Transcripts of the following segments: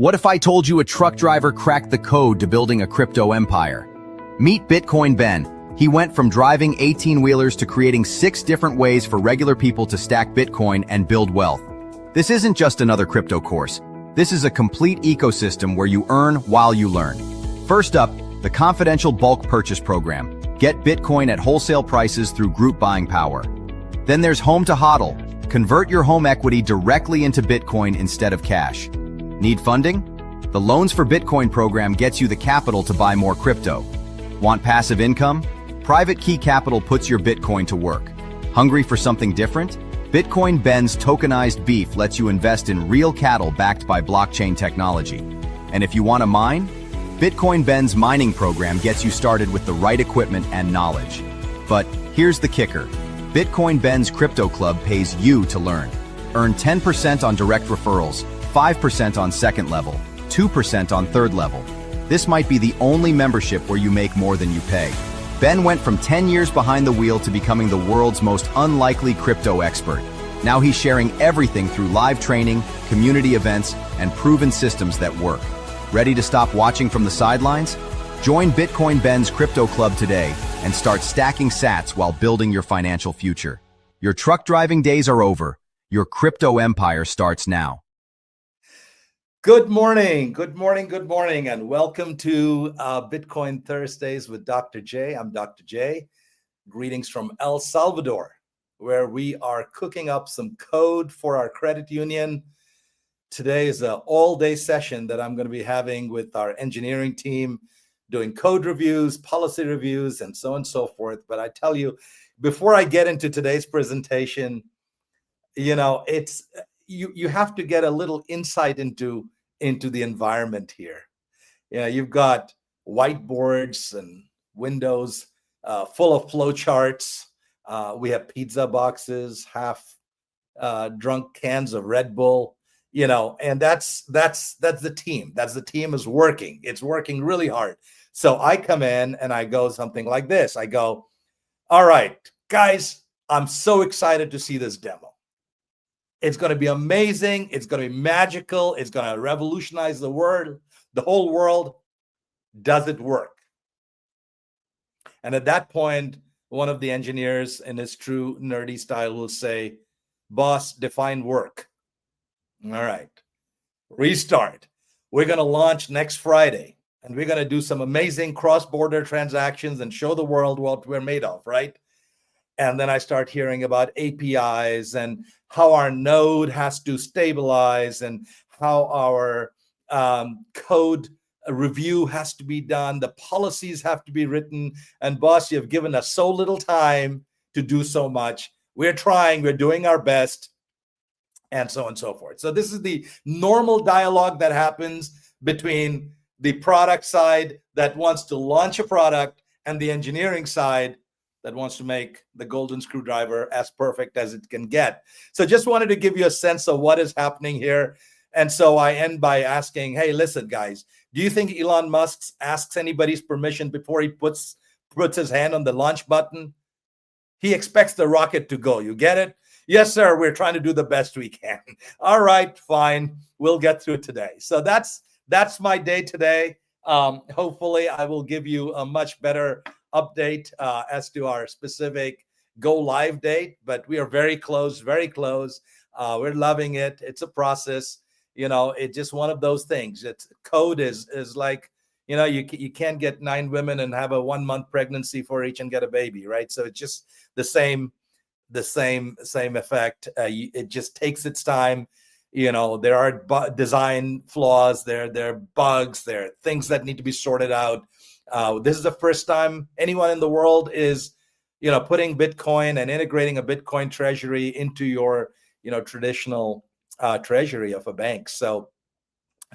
What if I told you a truck driver cracked the code to building a crypto empire? Meet Bitcoin Ben. He went from driving 18-wheelers to creating 6 different ways for regular people to stack Bitcoin and build wealth. This isn't just another crypto course. This is a complete ecosystem where you earn while you learn. First up, the confidential bulk purchase program. Get Bitcoin at wholesale prices through group buying power. Then there's Home to HODL. Convert your home equity directly into Bitcoin instead of cash. Need funding? The Loans for Bitcoin program gets you the capital to buy more crypto. Want passive income? Private Key Capital puts your Bitcoin to work. Hungry for something different? Bitcoin Ben's tokenized beef lets you invest in real cattle backed by blockchain technology. And if you want to mine? Bitcoin Ben's mining program gets you started with the right equipment and knowledge. But here's the kicker. Bitcoin Ben's Crypto Club pays you to learn. Earn 10% on direct referrals, 5% on second level, 2% on third level. This might be the only membership where you make more than you pay. Ben went from 10 years behind the wheel to becoming the world's most unlikely crypto expert. Now he's sharing everything through live training, community events, and proven systems that work. Ready to stop watching from the sidelines? Join Bitcoin Ben's Crypto Club today and start stacking sats while building your financial future. Your truck driving days are over. Your crypto empire starts now. Good morning, and welcome to Bitcoin Thursdays with Dr. J. I'm Dr. J. Greetings from El Salvador, where we are cooking up some code for our credit union. Today is an all-day session that I'm going to be having with our engineering team, doing code reviews, policy reviews, and so on and so forth. But I tell you, before I get into today's presentation, it's you have to get a little insight into the environment here. You've got whiteboards and windows full of flowcharts. We have pizza boxes, half drunk cans of Red Bull. And that's the team. The team is working. It's working really hard. So I come in and I go something like this. I go, all right, guys, I'm so excited to see this demo. It's going to be amazing. It's going to be magical. It's going to revolutionize the world, the whole world. Does it work? And at that point, one of the engineers in his true nerdy style will say, boss, define work. All right, restart. We're going to launch next Friday, and we're going to do some amazing cross-border transactions and show the world what we're made of, right? And then I start hearing about APIs and how our node has to stabilize and how our code review has to be done. The policies have to be written. And boss, you've given us so little time to do so much. We're trying, we're doing our best, and so on and so forth. So this is the normal dialogue that happens between the product side that wants to launch a product and the engineering side that wants to make the golden screwdriver as perfect as it can get. So just wanted to give you a sense of what is happening here. And so I end by asking, hey, listen, guys, do you think Elon Musk asks anybody's permission before he puts his hand on the launch button? He expects the rocket to go. You get it? Yes, sir. We're trying to do the best we can. All right, fine. We'll get through today. So that's my day today. Hopefully, I will give you a much better update as to our specific go live date, but we are very close, very close. We're loving it. It's a process. It's just one of those things. It's code is like, you can't get 9 women and have a 1-month pregnancy for each and get a baby, right? So it's just the same effect. It just takes its time. There are design flaws, there are bugs, there are things that need to be sorted out. This is the first time anyone in the world is, putting Bitcoin and integrating a Bitcoin treasury into your, traditional treasury of a bank. So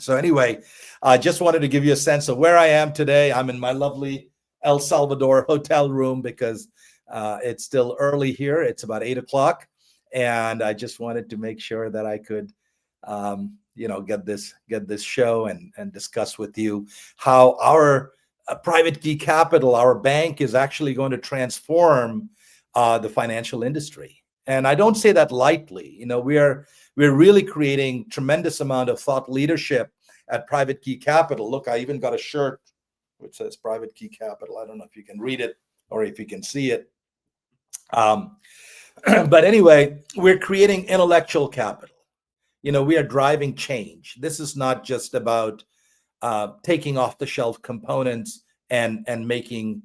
anyway, I just wanted to give you a sense of where I am today. I'm in my lovely El Salvador hotel room because it's still early here. It's about 8 o'clock. And I just wanted to make sure that I could, get this show and discuss with you how our Private Key Capital, our bank, is actually going to transform the financial industry. And I don't say that lightly. We're really creating tremendous amount of thought leadership at Private Key Capital. Look, I even got a shirt which says Private Key Capital. I don't know if you can read it or if you can see it. But anyway, we're creating intellectual capital. We are driving change. This is not just about taking off the shelf components and making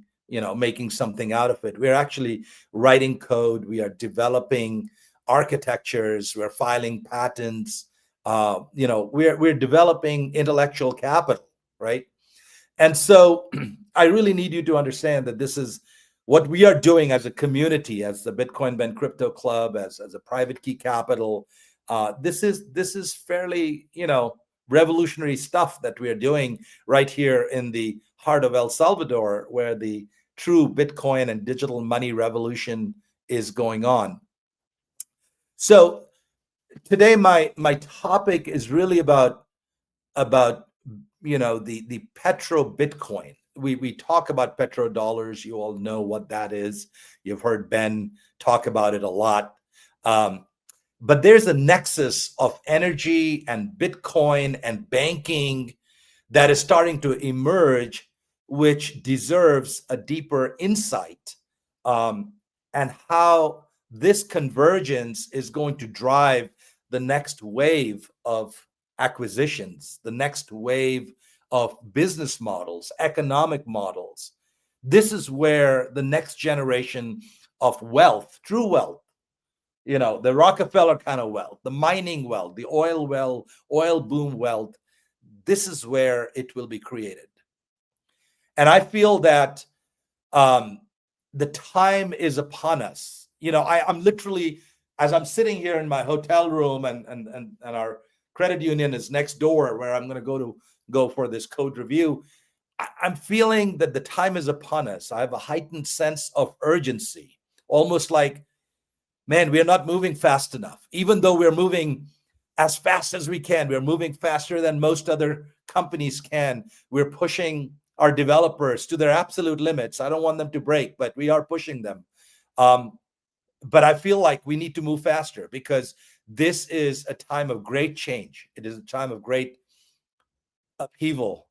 something out of it. We're actually writing code. We are developing architectures. We're filing patents. We're developing intellectual capital, right? And so I really need you to understand that this is what we are doing as a community, as the Bitcoin Ben Crypto Club, as a Private Key Capital. This is fairly, revolutionary stuff that we are doing right here in the heart of El Salvador, where the true Bitcoin and digital money revolution is going on. So today, my topic is really about the Petro-Bitcoin. We talk about petrodollars. You all know what that is. You've heard Ben talk about it a lot. But there's a nexus of energy and Bitcoin and banking that is starting to emerge, which deserves a deeper insight, and how this convergence is going to drive the next wave of acquisitions, the next wave of business models, economic models. This is where the next generation of wealth, true wealth, the Rockefeller kind of wealth, the mining wealth, the oil boom wealth, this is where it will be created. And I feel that the time is upon us. I'm literally, as I'm sitting here in my hotel room, and our credit union is next door where I'm going to go for this code review, I'm feeling that the time is upon us. I have a heightened sense of urgency, almost like, man, we are not moving fast enough. Even though we're moving as fast as we can, we're moving faster than most other companies can. We're pushing our developers to their absolute limits. I don't want them to break, but we are pushing them. But I feel like we need to move faster, because this is a time of great change. It is a time of great upheaval,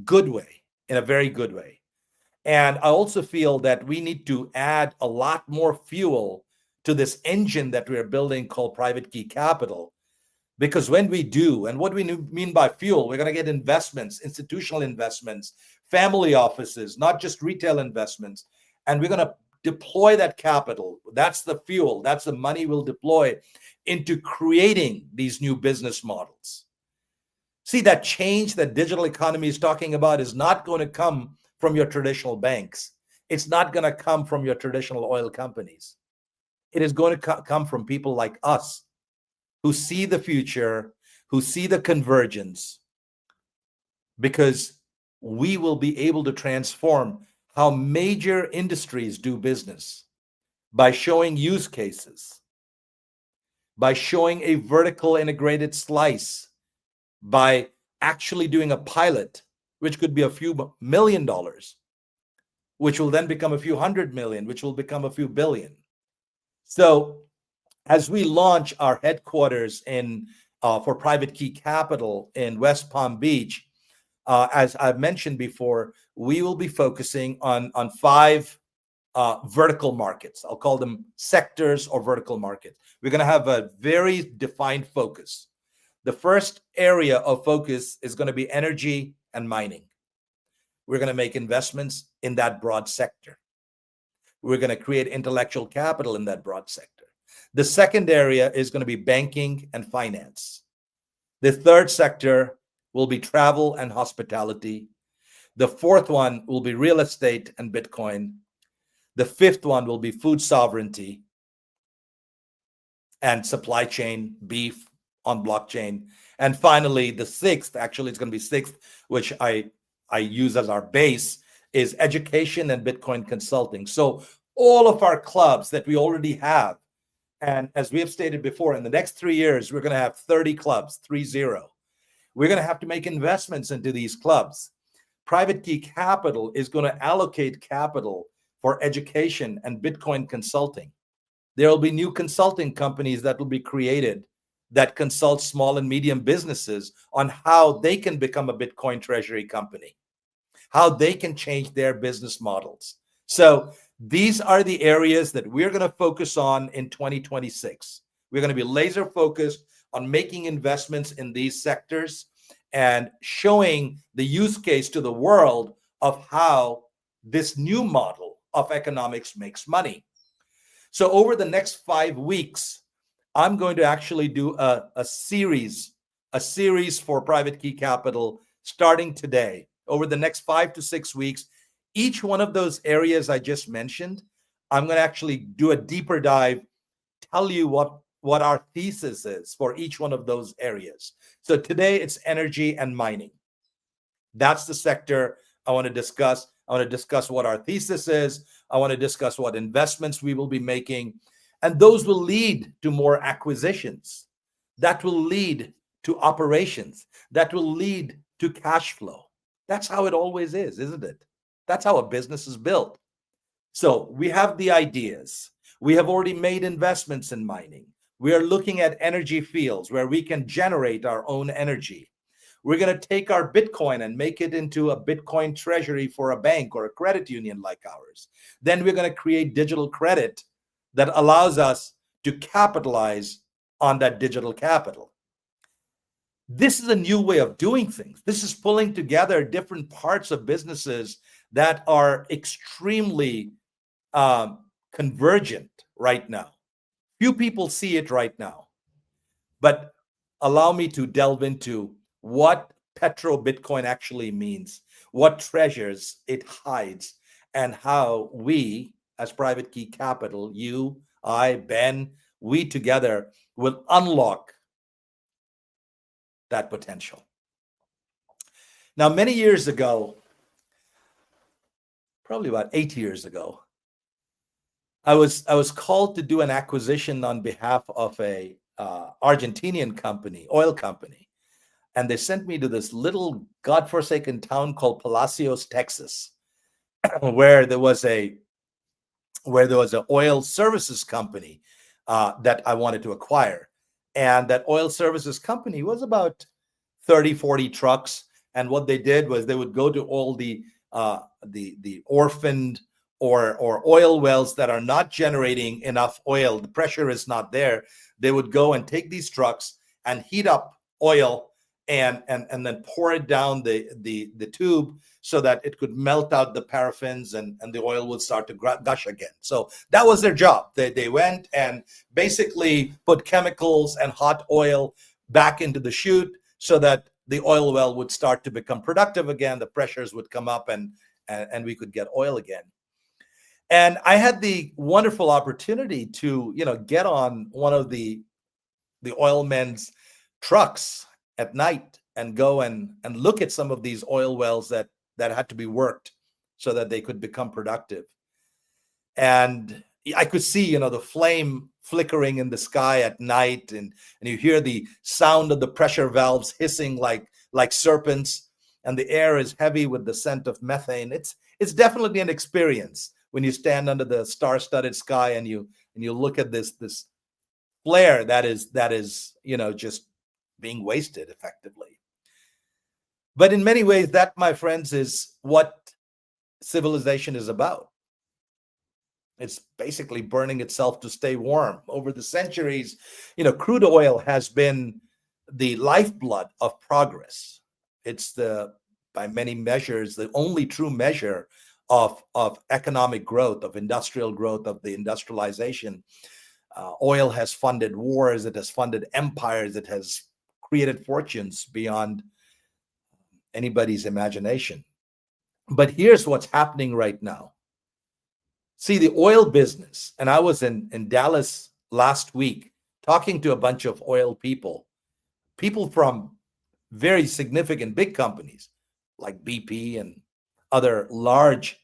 good way, in a very good way. And I also feel that we need to add a lot more fuel to this engine that we're building called Private Key Capital. Because when we do, and what we mean by fuel, we're going to get investments, institutional investments, family offices, not just retail investments. And we're going to deploy that capital. That's the fuel. That's the money we'll deploy into creating these new business models. See, that change that digital economy is talking about is not going to come from your traditional banks. It's not going to come from your traditional oil companies. It is going to come from people like us, who see the future, who see the convergence, because we will be able to transform how major industries do business by showing use cases, by showing a vertical integrated slice, by actually doing a pilot, which could be a few $1 million, which will then become a few $100 million, which will become a few billion. So as we launch our headquarters for Private Key Capital in West Palm Beach, as I've mentioned before, we will be focusing on 5 vertical markets. I'll call them sectors or vertical markets. We're going to have a very defined focus. The first area of focus is going to be energy and mining. We're going to make investments in that broad sector. We're going to create intellectual capital in that broad sector. The second area is going to be banking and finance. The third sector will be travel and hospitality. The fourth one will be real estate and Bitcoin. The fifth one will be food sovereignty and supply chain, beef on blockchain. And finally, the sixth, actually it's going to be sixth, which I use as our base, is education and Bitcoin consulting. So all of our clubs that we already have, and as we have stated before, in the next 3 years, we're going to have 30 clubs, 30. We're going to have to make investments into these clubs. Private Key Capital is going to allocate capital for education and Bitcoin consulting. There will be new consulting companies that will be created that consults small and medium businesses on how they can become a Bitcoin treasury company, how they can change their business models. So these are the areas that we're going to focus on in 2026. We're going to be laser focused on making investments in these sectors and showing the use case to the world of how this new model of economics makes money. So over the next 5 weeks, I'm going to actually do a series for Private Key Capital starting today. Over the next 5 to 6 weeks, each one of those areas I just mentioned, I'm going to actually do a deeper dive, tell you what our thesis is for each one of those areas. So today it's energy and mining. That's the sector I want to discuss. I want to discuss what our thesis is. I want to discuss what investments we will be making. And those will lead to more acquisitions. That will lead to operations. That will lead to cash flow. That's how it always is, isn't it? That's how a business is built. So we have the ideas. We have already made investments in mining. We are looking at energy fields where we can generate our own energy. We're going to take our Bitcoin and make it into a Bitcoin treasury for a bank or a credit union like ours. Then we're going to create digital credit that allows us to capitalize on that digital capital. This is a new way of doing things. This is pulling together different parts of businesses that are extremely convergent right now. Few people see it right now, but allow me to delve into what Petro-Bitcoin actually means, what treasures it hides, and how we, as Private Key Capital, you, I, Ben, we together will unlock that potential. Now, many years ago, probably about 8 years ago, I was called to do an acquisition on behalf of a Argentinian company, oil company, and they sent me to this little godforsaken town called Palacios, Texas, where there was an oil services company that I wanted to acquire, and that oil services company was about 30, 40 trucks, and what they did was they would go to all the orphaned or oil wells that are not generating enough oil, the pressure is not there. They would go and take these trucks and heat up oil and then pour it down the tube so that it could melt out the paraffins and the oil would start to gush again. So that was their job. They went and basically put chemicals and hot oil back into the chute so that the oil well would start to become productive again. The pressures would come up and we could get oil again. And I had the wonderful opportunity to, get on one of the oil men's trucks at night and go and look at some of these oil wells that had to be worked so that they could become productive. And I could see, the flame flickering in the sky at night, and you hear the sound of the pressure valves hissing like serpents, and the air is heavy with the scent of methane. It's definitely an experience when you stand under the star-studded sky and you look at this flare that is just being wasted effectively. But in many ways, that, my friends, is what civilization is about. It's basically burning itself to stay warm. Over the centuries, crude oil has been the lifeblood of progress. It's by many measures, the only true measure of economic growth, of industrial growth, of the industrialization. Oil has funded wars, it has funded empires, it has created fortunes beyond anybody's imagination. But here's what's happening right now. See, the oil business, and I was in Dallas last week talking to a bunch of oil people from very significant big companies like BP and other large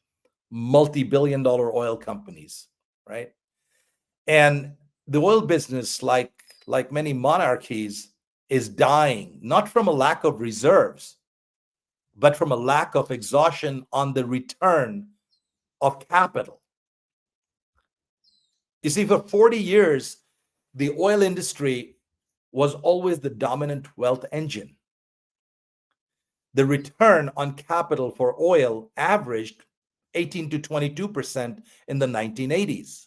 multi-billion-dollar oil companies, right? And the oil business, like many monarchies, is dying, not from a lack of reserves, but from a lack of exhaustion on the return of capital. You see, for 40 years, the oil industry was always the dominant wealth engine. The return on capital for oil averaged 18 to 22% in the 1980s.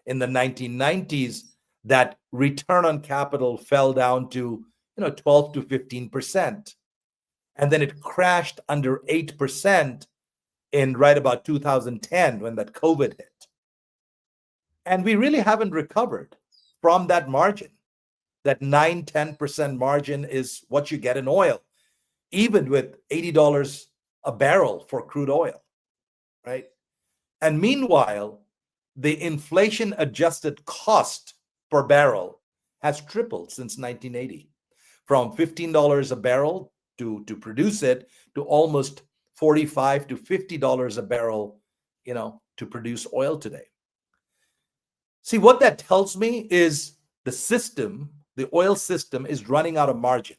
In the 1990s, that return on capital fell down to 12 to 15%. And then it crashed under 8% in right about 2010 when that COVID hit. And we really haven't recovered from that margin. That 9-10% margin is what you get in oil, even with $80 a barrel for crude oil, right? And meanwhile, the inflation adjusted cost per barrel has tripled since 1980, from $15 a barrel to produce it to almost $45 to $50 a barrel, to produce oil today. See, what that tells me is the oil system is running out of margin.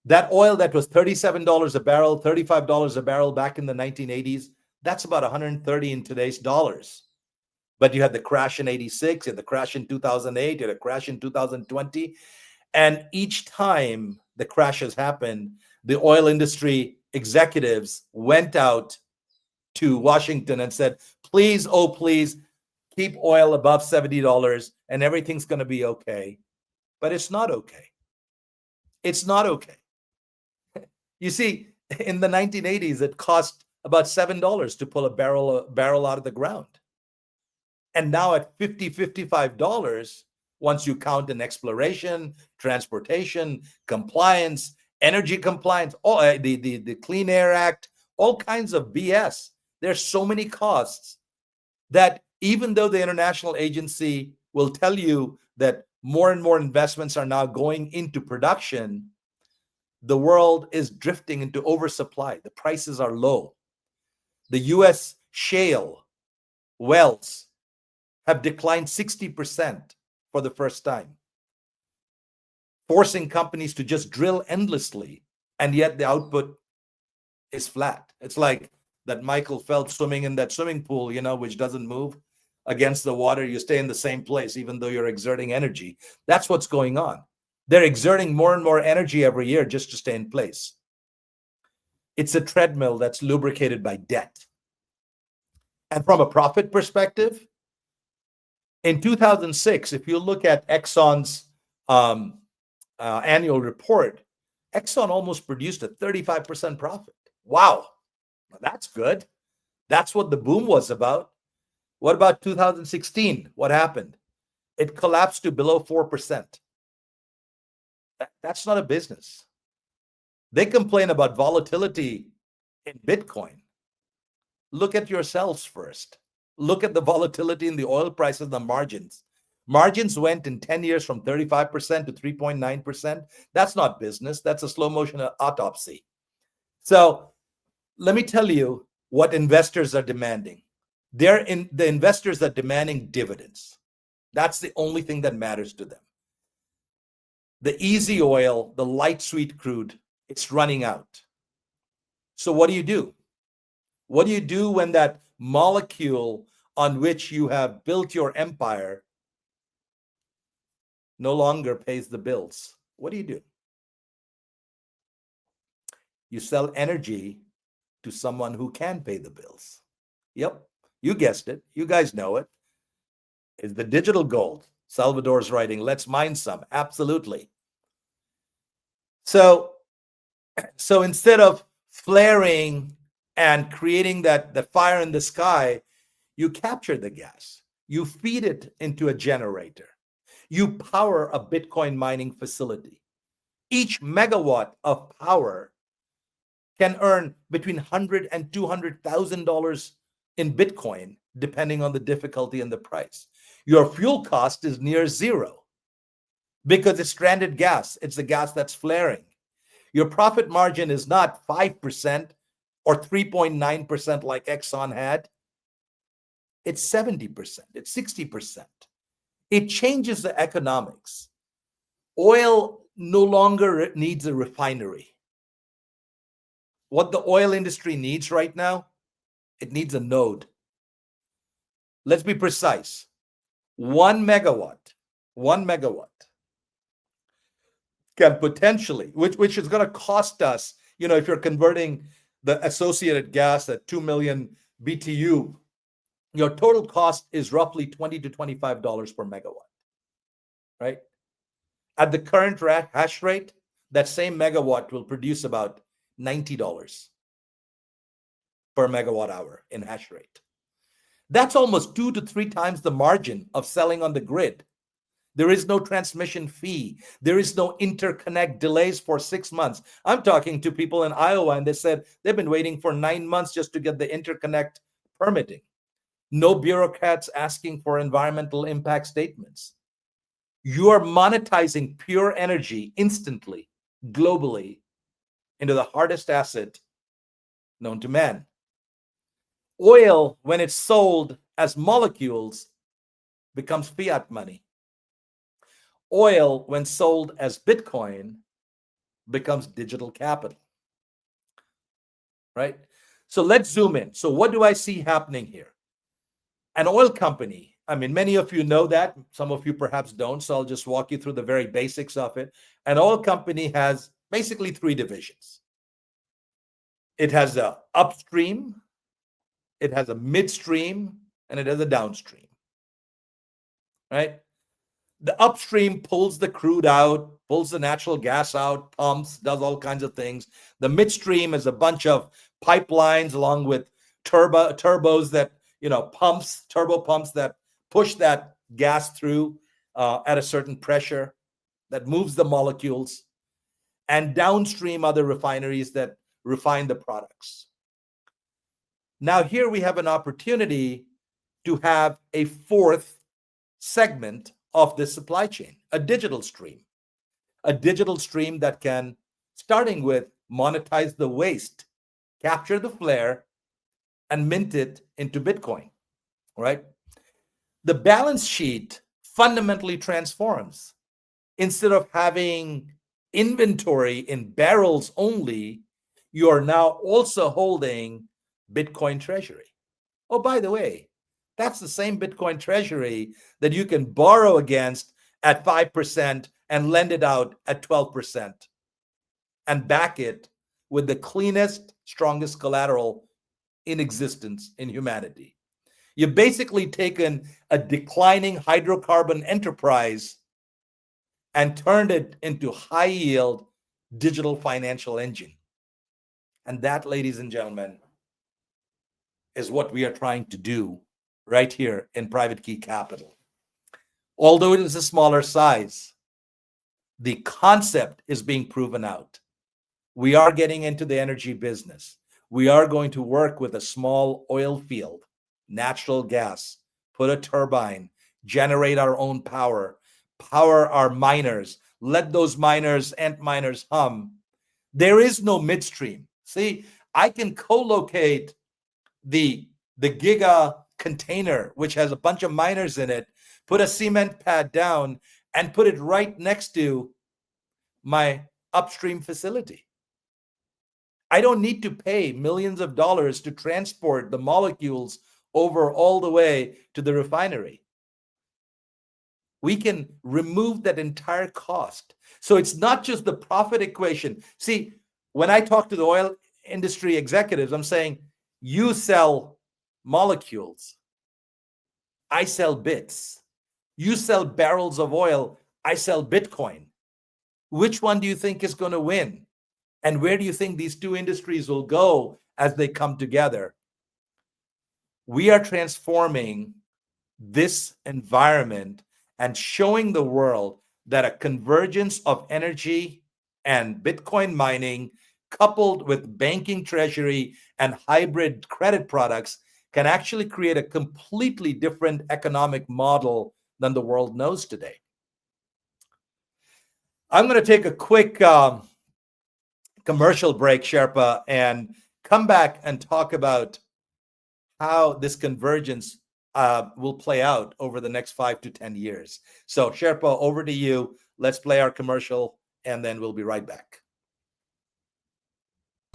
That oil that was $37 a barrel, $35 a barrel back in the 1980s, that's about 130 in today's dollars. But you had the crash in 86, you had the crash in 2008, you had a crash in 2020. And each time the crashes happened, the oil industry executives went out to Washington and said, please, oh, please, keep oil above $70 and everything's going to be okay. But it's not okay. It's not okay. You see, in the 1980s, it cost about $7 to pull a barrel out of the ground. And now at $50, $55, once you count in exploration, transportation, compliance, energy compliance, all the Clean Air Act, all kinds of BS. There's so many costs that even though the international agency will tell you that more and more investments are now going into production, the world is drifting into oversupply. The prices are low. The US shale wells have declined 60% for the first time, forcing companies to just drill endlessly, and yet the output is flat. It's like that Michael Phelps swimming in that swimming pool, which doesn't move against the water. You stay in the same place, even though you're exerting energy. That's what's going on. They're exerting more and more energy every year just to stay in place. It's a treadmill that's lubricated by debt. And from a profit perspective, in 2006, if you look at Exxon's annual report, Exxon almost produced a 35% profit. Wow, that's good. That's what the boom was about. What about 2016? What happened? It collapsed to below 4%. That's not a business. They complain about volatility in Bitcoin. Look at yourselves first. Look at the volatility in the oil prices and the margins. Margins went in 10 years from 35% to 3.9%. That's not business. That's a slow motion autopsy. So let me tell you what investors are demanding. The investors are demanding dividends. That's the only thing that matters to them. The easy oil, the light sweet crude, it's running out. So what do you do? What do you do when that molecule on which you have built your empire no longer pays the bills? What do? You sell energy to someone who can pay the bills. Yep, you guessed it. You guys know it. It's the digital gold. Salvador's writing, let's mine some. Absolutely. So instead of flaring and creating the fire in the sky, you capture the gas. You feed it into a generator. You power a Bitcoin mining facility. Each megawatt of power can earn between $100,000 and $200,000 in Bitcoin, depending on the difficulty and the price. Your fuel cost is near zero because it's stranded gas. It's the gas that's flaring. Your profit margin is not 5% or 3.9% like Exxon had. It's 70%. It's 60%. It changes the economics. Oil no longer needs a refinery. What the oil industry needs right now, it needs a node. Let's be precise. 1 megawatt 1 megawatt can potentially, which is going to cost us, if you're converting the associated gas at 2 million BTU, your total cost is roughly $20 to $25 per megawatt, right? At the current hash rate, that same megawatt will produce about $90 per megawatt hour in hash rate. That's almost 2 to 3 times the margin of selling on the grid. There is no transmission fee. There is no interconnect delays for 6 months. I'm talking to people in Iowa, and they said they've been waiting for 9 months just to get the interconnect permitting. No bureaucrats asking for environmental impact statements. You are monetizing pure energy instantly, globally, into the hardest asset known to man. Oil, when it's sold as molecules, becomes fiat money. Oil, when sold as Bitcoin, becomes digital capital, right? So let's zoom in. So what do I see happening here? An oil company, many of you know that, some of you perhaps don't, so I'll just walk you through the very basics of it. An oil company has basically 3 divisions. It has a upstream, it has a midstream, and it has a downstream, right? The upstream pulls the crude out, pulls the natural gas out, pumps, does all kinds of things. The midstream is a bunch of pipelines along with turbos that, turbo pumps that push that gas through at a certain pressure that moves the molecules. And downstream are the refineries that refine the products. Now here we have an opportunity to have a 4th segment of this supply chain, a digital stream that can, starting with, monetize the waste, capture the flare, and mint it into Bitcoin, right? The balance sheet fundamentally transforms. Instead of having inventory in barrels only, you are now also holding Bitcoin treasury. Oh, by the way, that's the same Bitcoin treasury that you can borrow against at 5% and lend it out at 12% and back it with the cleanest, strongest collateral in existence in humanity. You've basically taken a declining hydrocarbon enterprise and turned it into high-yield digital financial engine. And that, ladies and gentlemen, is what we are trying to do right here in Private Key Capital. Although it is a smaller size, the concept is being proven out. We are getting into the energy business. We are going to work with a small oil field, natural gas, put a turbine, generate our own power our miners, let those miners and miners hum. There is no midstream. See, I can co-locate the giga container, which has a bunch of miners in it, put a cement pad down, and put it right next to my upstream facility. I don't need to pay millions of dollars to transport the molecules over all the way to the refinery. We can remove that entire cost. So it's not just the profit equation. See, when I talk to the oil industry executives, I'm saying, you sell molecules, I sell bits. You sell barrels of oil, I sell Bitcoin. Which one do you think is going to win? And where do you think these two industries will go as they come together? We are transforming this environment and showing the world that a convergence of energy and Bitcoin mining, coupled with banking, treasury, and hybrid credit products, can actually create a completely different economic model than the world knows today. I'm going to take a quick commercial break, Sherpa, and come back and talk about how this convergence will play out over the next 5 to 10 years. So, Sherpa, over to you. Let's play our commercial, and then we'll be right back.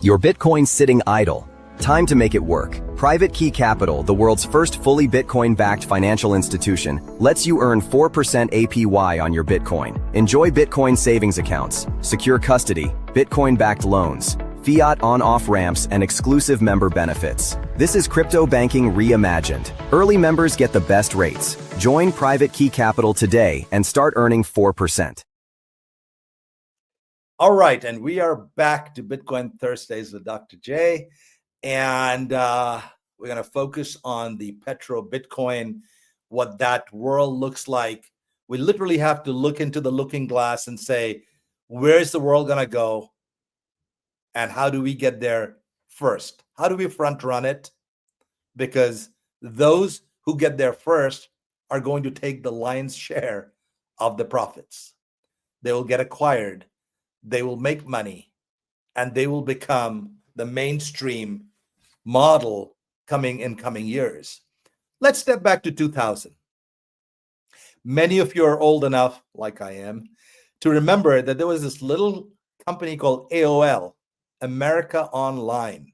Your Bitcoin sitting idle. Time to make it work. Private Key Capital, the world's first fully Bitcoin-backed financial institution, lets you earn 4% APY on your Bitcoin. Enjoy Bitcoin savings accounts, secure custody, Bitcoin-backed loans, fiat on-off ramps, and exclusive member benefits. This is crypto banking reimagined. Early members get the best rates. Join Private Key Capital today and start earning 4%. All right, and we are back to Bitcoin Thursdays with Dr. J. And we're going to focus on the Petro-Bitcoin, what that world looks like. We literally have to look into the looking glass and say, where's the world going to go? And how do we get there first? How do we front run it? Because those who get there first are going to take the lion's share of the profits. They will get acquired, they will make money, and they will become the mainstream model coming years. Let's step back to 2000. Many of you are old enough, like I am, to remember that there was this little company called AOL, America Online.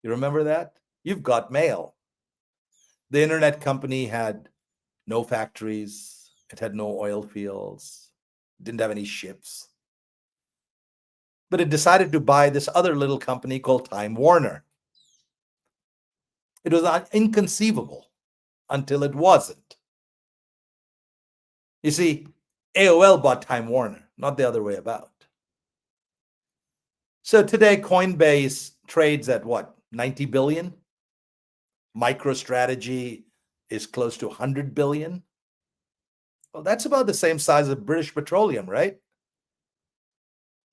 You remember that? You've got mail. The internet company had no factories, it had no oil fields, didn't have any ships. But it decided to buy this other little company called Time Warner. It was inconceivable until it wasn't. You see, AOL bought Time Warner, not the other way about. So today, Coinbase trades at what, 90 billion? MicroStrategy is close to 100 billion. Well, that's about the same size as British Petroleum, right?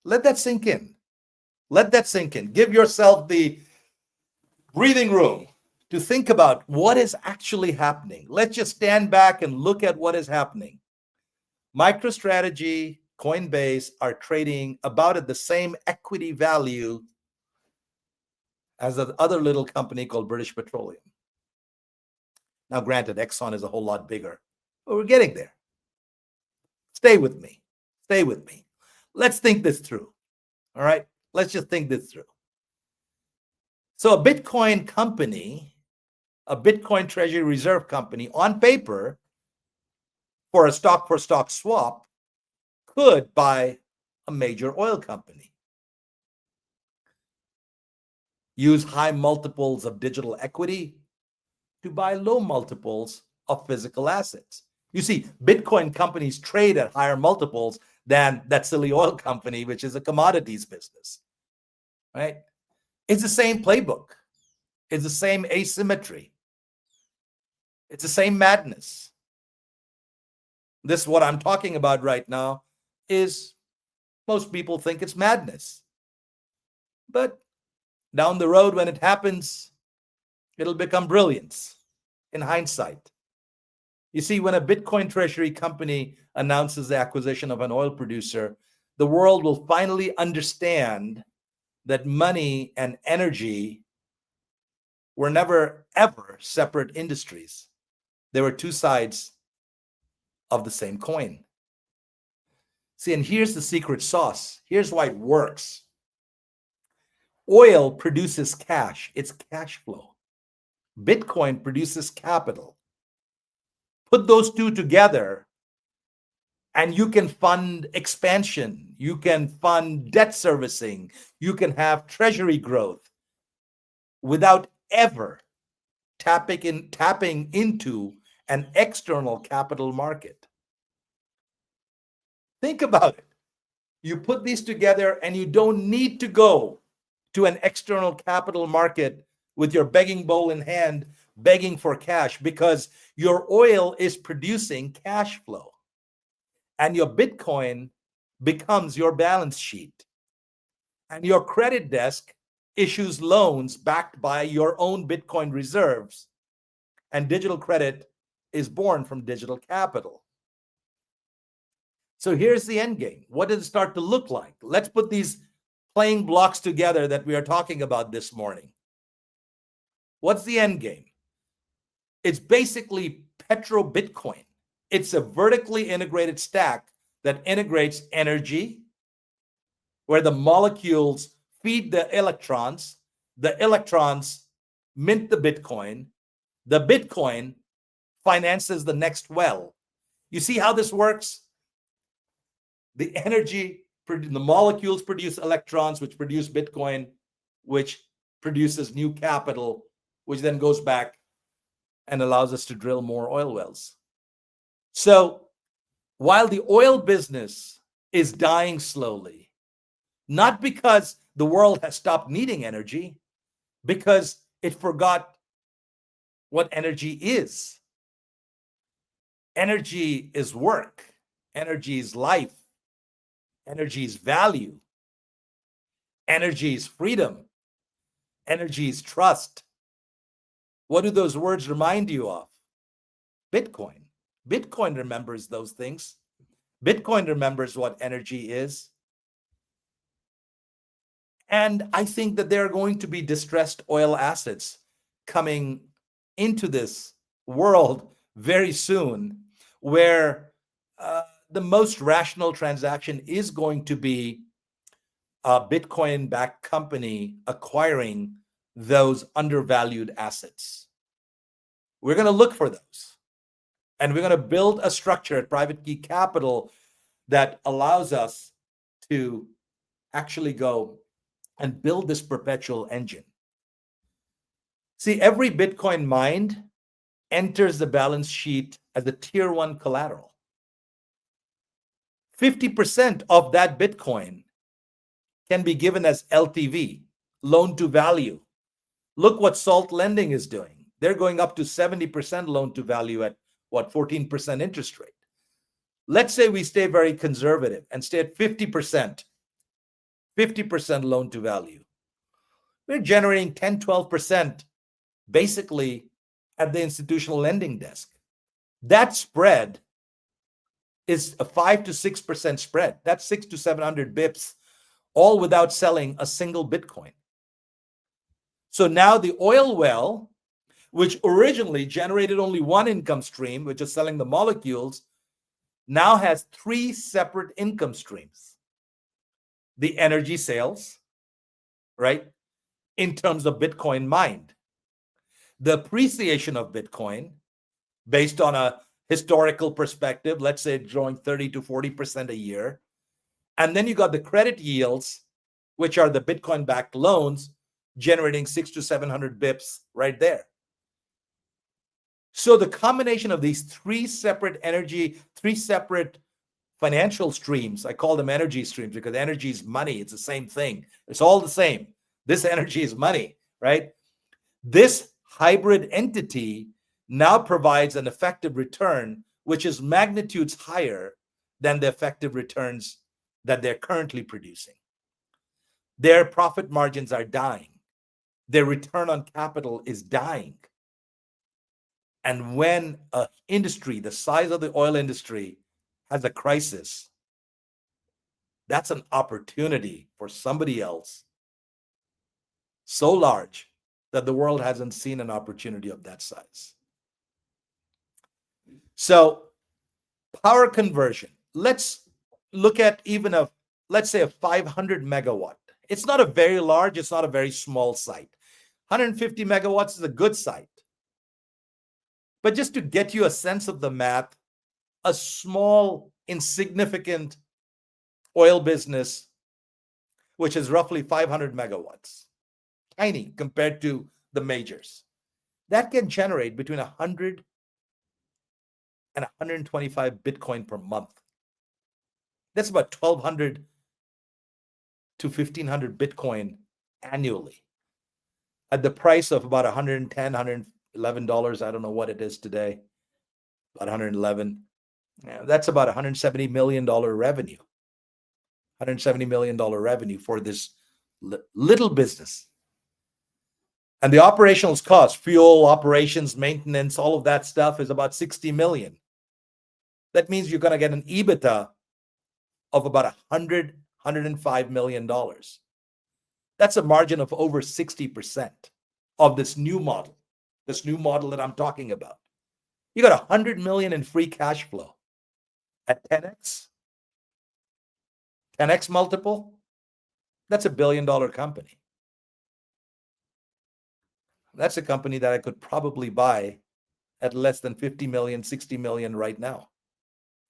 Let that sink in. Let that sink in. Give yourself the breathing room to think about what is actually happening. Let's just stand back and look at what is happening. MicroStrategy, Coinbase are trading about at the same equity value as the other little company called British Petroleum. Now, granted, Exxon is a whole lot bigger, but we're getting there. Stay with me. Stay with me. Let's think this through. All right? Let's just think this through. So a Bitcoin company, a Bitcoin Treasury Reserve company, on paper, for a stock-for-stock swap, could buy a major oil company. Use high multiples of digital equity to buy low multiples of physical assets. You see, Bitcoin companies trade at higher multiples than that silly oil company, which is a commodities business, right? It's the same playbook. It's the same asymmetry. It's the same madness. This, what I'm talking about right now, is most people think it's madness. But down the road, when it happens, it'll become brilliance in hindsight. You see, when a Bitcoin treasury company announces the acquisition of an oil producer, the world will finally understand that money and energy were never, ever separate industries. They were two sides of the same coin. See, and here's the secret sauce. Here's why it works. Oil produces cash. It's cash flow. Bitcoin produces capital. Put those two together, and you can fund expansion. You can fund debt servicing. You can have treasury growth without ever tapping into an external capital market. Think about it. You put these together and you don't need to go to an external capital market with your begging bowl in hand, begging for cash, because your oil is producing cash flow. And your Bitcoin becomes your balance sheet. And your credit desk issues loans backed by your own Bitcoin reserves. And digital credit is born from digital capital. So here's the end game. What does it start to look like? Let's put these playing blocks together that we are talking about this morning. What's the end game? It's basically Petro-Bitcoin. It's a vertically integrated stack that integrates energy, where the molecules feed the electrons, The electrons mint the Bitcoin. The Bitcoin finances the next well. You see how this works? The molecules produce electrons, which produce Bitcoin, which produces new capital, which then goes back and allows us to drill more oil wells. So while the oil business is dying slowly, not because the world has stopped needing energy, because it forgot what energy is. Energy is work. Energy is life. Energy is value. Energy is freedom. Energy is trust. What do those words remind you of? Bitcoin. Bitcoin remembers those things. Bitcoin remembers what energy is. And I think that there are going to be distressed oil assets coming into this world very soon, where the most rational transaction is going to be a Bitcoin-backed company acquiring those undervalued assets. We're going to look for those. And we're going to build a structure at Private Key Capital that allows us to actually go and build this perpetual engine. See, every Bitcoin mined enters the balance sheet as a tier 1 collateral. 50% of that Bitcoin can be given as LTV, loan to value. Look what Salt Lending is doing. They're going up to 70% loan to value at 14% interest rate. Let's say we stay very conservative and stay at 50% loan to value. We're generating 10, 12% basically at the institutional lending desk. That spread is a 5 to 6% spread. That's 600 to 700 bips, all without selling a single Bitcoin. So now the oil well, which originally generated only one income stream, which is selling the molecules, now has 3 separate income streams. The energy sales, right, in terms of Bitcoin mined. The appreciation of Bitcoin based on a historical perspective, let's say growing 30 to 40% a year. And then you got the credit yields, which are the Bitcoin-backed loans, generating 600 to 700 bips right there. So the combination of these 3 separate financial streams, I call them energy streams because energy is money. It's the same thing. It's all the same. This energy is money, right? This hybrid entity now provides an effective return, which is magnitudes higher than the effective returns that they're currently producing. Their profit margins are dying. Their return on capital is dying. And when an industry the size of the oil industry has a crisis, that's an opportunity for somebody else so large that the world hasn't seen an opportunity of that size. So power conversion, let's look at even let's say a 500 megawatt. It's not a very large, it's not a very small site. 150 megawatts is a good site. But just to get you a sense of the math, a small, insignificant oil business, which is roughly 500 megawatts, tiny compared to the majors, that can generate between 100 and 125 Bitcoin per month. That's about 1,200 to 1,500 Bitcoin annually at the price of about $110, $111. I don't know what it is today, about 111. That's about $170 million revenue. $170 million revenue for this little business. And the operational cost, fuel, operations, maintenance, all of that stuff is about 60 million. That means you're going to get an EBITDA of about $105 million. That's a margin of over 60% of this new model that I'm talking about. You got 100 million in free cash flow at 10x multiple. That's $1 billion company. That's a company that I could probably buy at less than 50 million, 60 million right now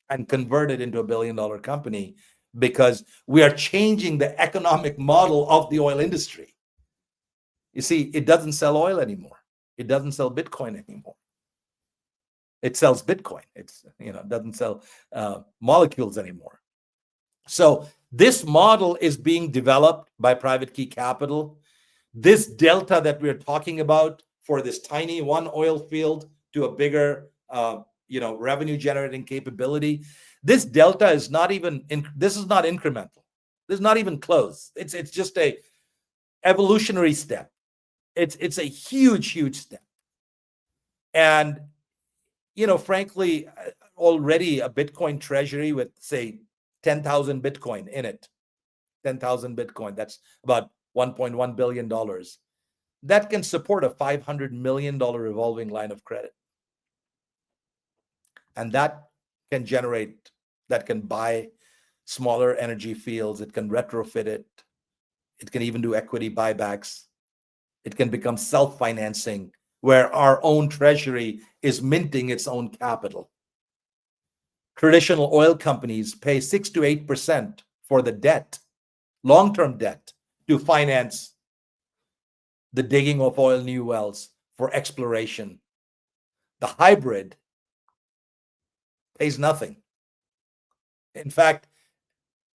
and convert it into $1 billion company, because we are changing the economic model of the oil industry. You see, it doesn't sell oil anymore. It doesn't sell Bitcoin anymore. It sells Bitcoin. It's, doesn't sell molecules anymore. So this model is being developed by private key capital. This delta that we're talking about for this tiny one oil field to a bigger, revenue generating capability, this delta is not even, this is not incremental. This is not even close. It's just a evolutionary step. It's a huge step. And, frankly, already a Bitcoin treasury with, say, 10,000 Bitcoin in it, 10,000 Bitcoin, that's about $1.1 billion. That can support a $500 million revolving line of credit. And that can buy smaller energy fields. It can retrofit it. It can even do equity buybacks. It can become self-financing, where our own treasury is minting its own capital. Traditional oil companies pay 6 to 8% for the debt, long-term debt, to finance the digging of oil new wells for exploration. The hybrid pays nothing. In fact,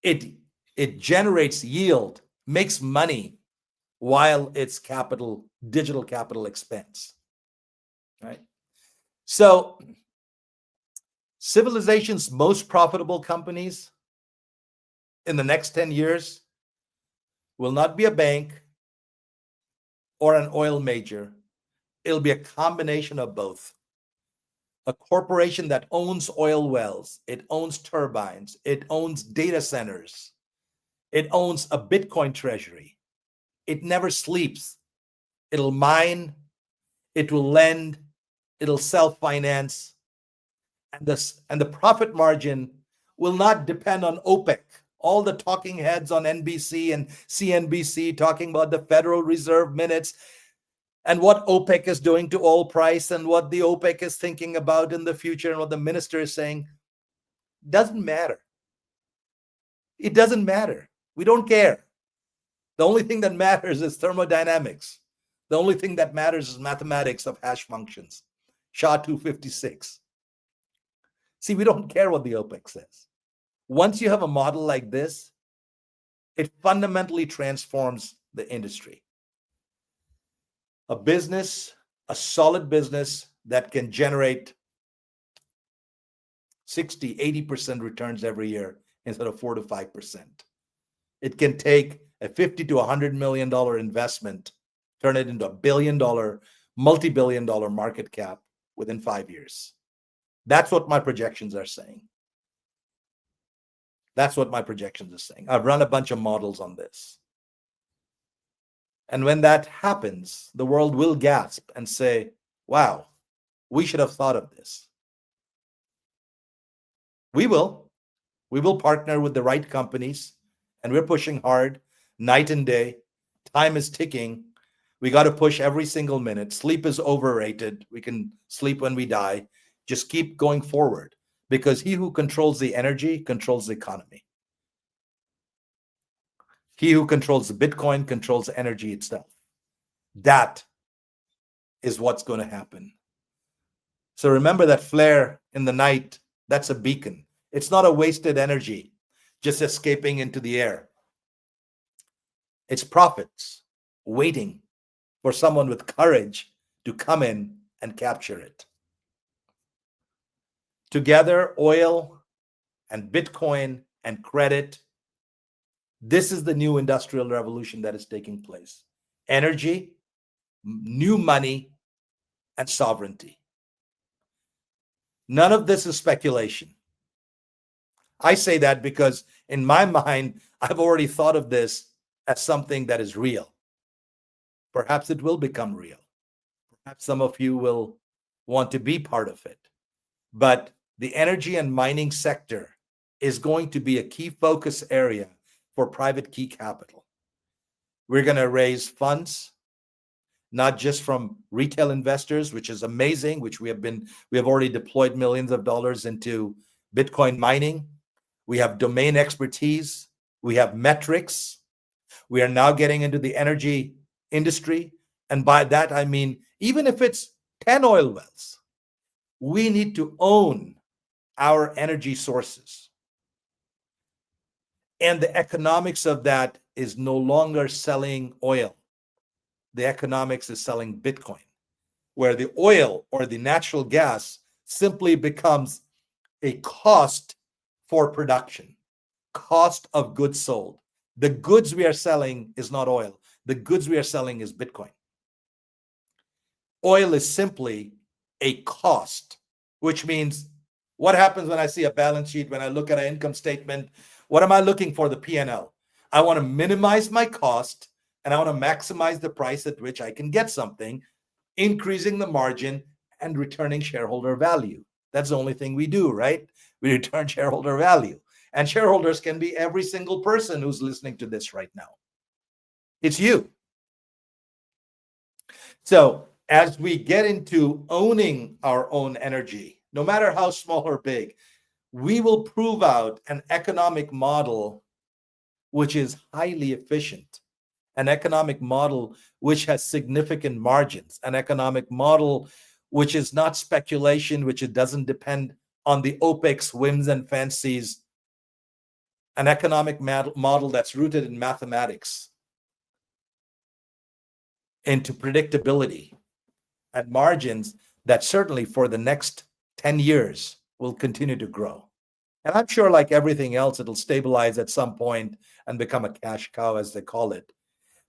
it generates yield, makes money, while its digital capital expense. Right? So civilization's most profitable companies in the next 10 years will not be a bank or an oil major. It'll be a combination of both. A corporation that owns oil wells, it owns turbines, it owns data centers, it owns a Bitcoin treasury. It never sleeps. It'll mine, it will lend, it'll self-finance, and the profit margin will not depend on OPEC. All the talking heads on NBC and CNBC talking about the Federal Reserve minutes and what OPEC is doing to oil price and what the OPEC is thinking about in the future and what the minister is saying, doesn't matter. It doesn't matter. We don't care. The only thing that matters is thermodynamics. The only thing that matters is mathematics of hash functions. SHA-256. See, we don't care what the OPEC says. Once you have a model like this, it fundamentally transforms the industry. A business, a solid business that can generate 60, 80% returns every year instead of 4 to 5%. It can take a $50 to $100 million investment, turn it into $1 billion, multi-billion dollar market cap within 5 years. That's what my projections are saying. That's what my projections are saying. I've run a bunch of models on this. And when that happens, the world will gasp and say, wow, we should have thought of this. We will. We will partner with the right companies, and we're pushing hard night and day. Time is ticking. We got to push every single minute. Sleep is overrated. We can sleep when we die. Just keep going forward, because he who controls the energy controls the economy. He who controls the Bitcoin controls the energy itself. That is what's going to happen. So remember that flare in the night, that's a beacon. It's not a wasted energy just escaping into the air. It's profits waiting for someone with courage to come in and capture it. Together, oil and Bitcoin and credit, this is the new industrial revolution that is taking place. Energy, new money, and sovereignty. None of this is speculation. I say that because in my mind, I've already thought of this as something that is real. Perhaps it will become real. Perhaps some of you will want to be part of it. But the energy and mining sector is going to be a key focus area for private key capital. We're going to raise funds, not just from retail investors, which is amazing, which we have already deployed millions of dollars into Bitcoin mining. We have domain expertise. We have metrics. We are now getting into the energy industry. And by that, I mean, even if it's 10 oil wells, we need to own our energy sources. And the economics of that is no longer selling oil. The economics is selling Bitcoin, where the oil or the natural gas simply becomes a cost for production, cost of goods sold. The goods we are selling is not oil. The goods we are selling is Bitcoin. Oil is simply a cost, which means what happens when I see a balance sheet, when I look at an income statement? What am I looking for? The P&L. I want to minimize my cost and I want to maximize the price at which I can get something, increasing the margin and returning shareholder value. That's the only thing we do, right? We return shareholder value. And shareholders can be every single person who's listening to this right now. It's you. So as we get into owning our own energy, no matter how small or big, we will prove out an economic model which is highly efficient, an economic model which has significant margins, an economic model which is not speculation, which it doesn't depend on the OPEX whims and fancies, an economic model that's rooted in mathematics, into predictability and margins that certainly for the next 10 years will continue to grow. And I'm sure, like everything else, it'll stabilize at some point and become a cash cow, as they call it.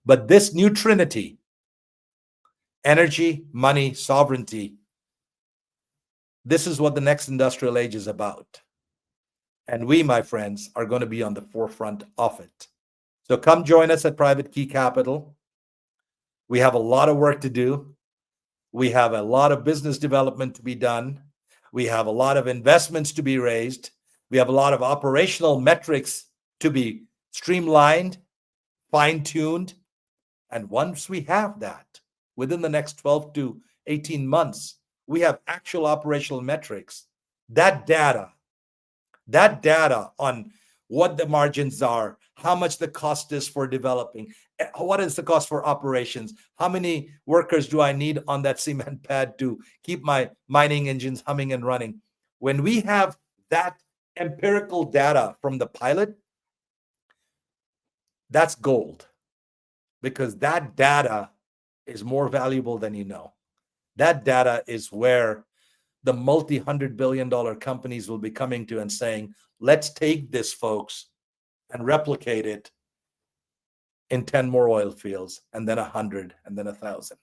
But this new trinity, energy, money, sovereignty, this is what the next industrial age is about. And we, my friends, are going to be on the forefront of it. So come join us at Private Key Capital. We have a lot of work to do. We have a lot of business development to be done. We have a lot of investments to be raised. We have a lot of operational metrics to be streamlined, fine-tuned. And once we have that, within the next 12 to 18 months, we have actual operational metrics. That data on what the margins are, how much the cost is for developing, what is the cost for operations, how many workers do I need on that cement pad to keep my mining engines humming and running. When we have that empirical data from the pilot, that's gold, because that data is more valuable than you know. That data is where the multi-$100 billion companies will be coming to and saying, let's take this, folks, and replicate it in 10 more oil fields, and then 100, and then 1,000.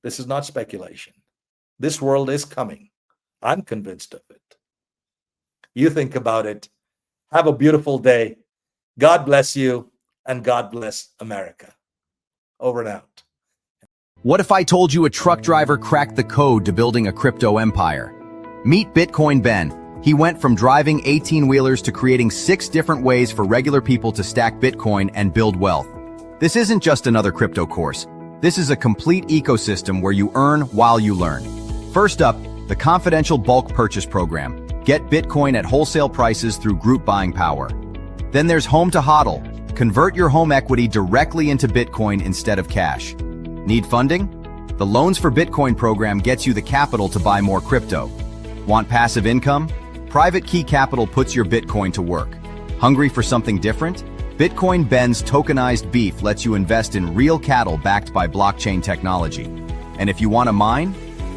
This is not speculation. This world is coming. I'm convinced of it. You think about it. Have a beautiful day. God bless you, and God bless America. Over and out. What if I told you a truck driver cracked the code to building a crypto empire? Meet Bitcoin Ben. He went from driving 18-wheelers to creating 6 different ways for regular people to stack Bitcoin and build wealth. This isn't just another crypto course. This is a complete ecosystem where you earn while you learn. First up, the confidential bulk purchase program. Get Bitcoin at wholesale prices through group buying power. Then there's Home to HODL. Convert your home equity directly into Bitcoin instead of cash. Need funding? The Loans for Bitcoin program gets you the capital to buy more crypto. Want passive income? Private Key Capital puts your Bitcoin to work. Hungry for something different? Bitcoin Ben's tokenized beef lets you invest in real cattle backed by blockchain technology. And if you want to mine,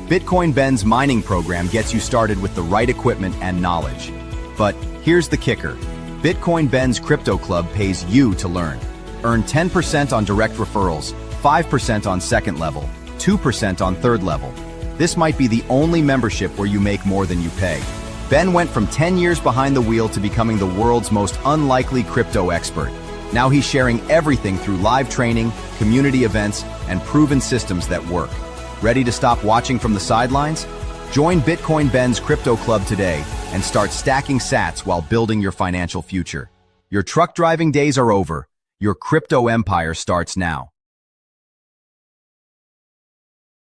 Bitcoin Ben's mining program gets you started with the right equipment and knowledge. But here's the kicker. Bitcoin Ben's Crypto Club pays you to learn. Earn 10% on direct referrals, 5% on second level, 2% on third level. This might be the only membership where you make more than you pay. Ben went from 10 years behind the wheel to becoming the world's most unlikely crypto expert. Now he's sharing everything through live training, community events, and proven systems that work. Ready to stop watching from the sidelines? Join Bitcoin Ben's Crypto Club today and start stacking sats while building your financial future. Your truck driving days are over. Your crypto empire starts now.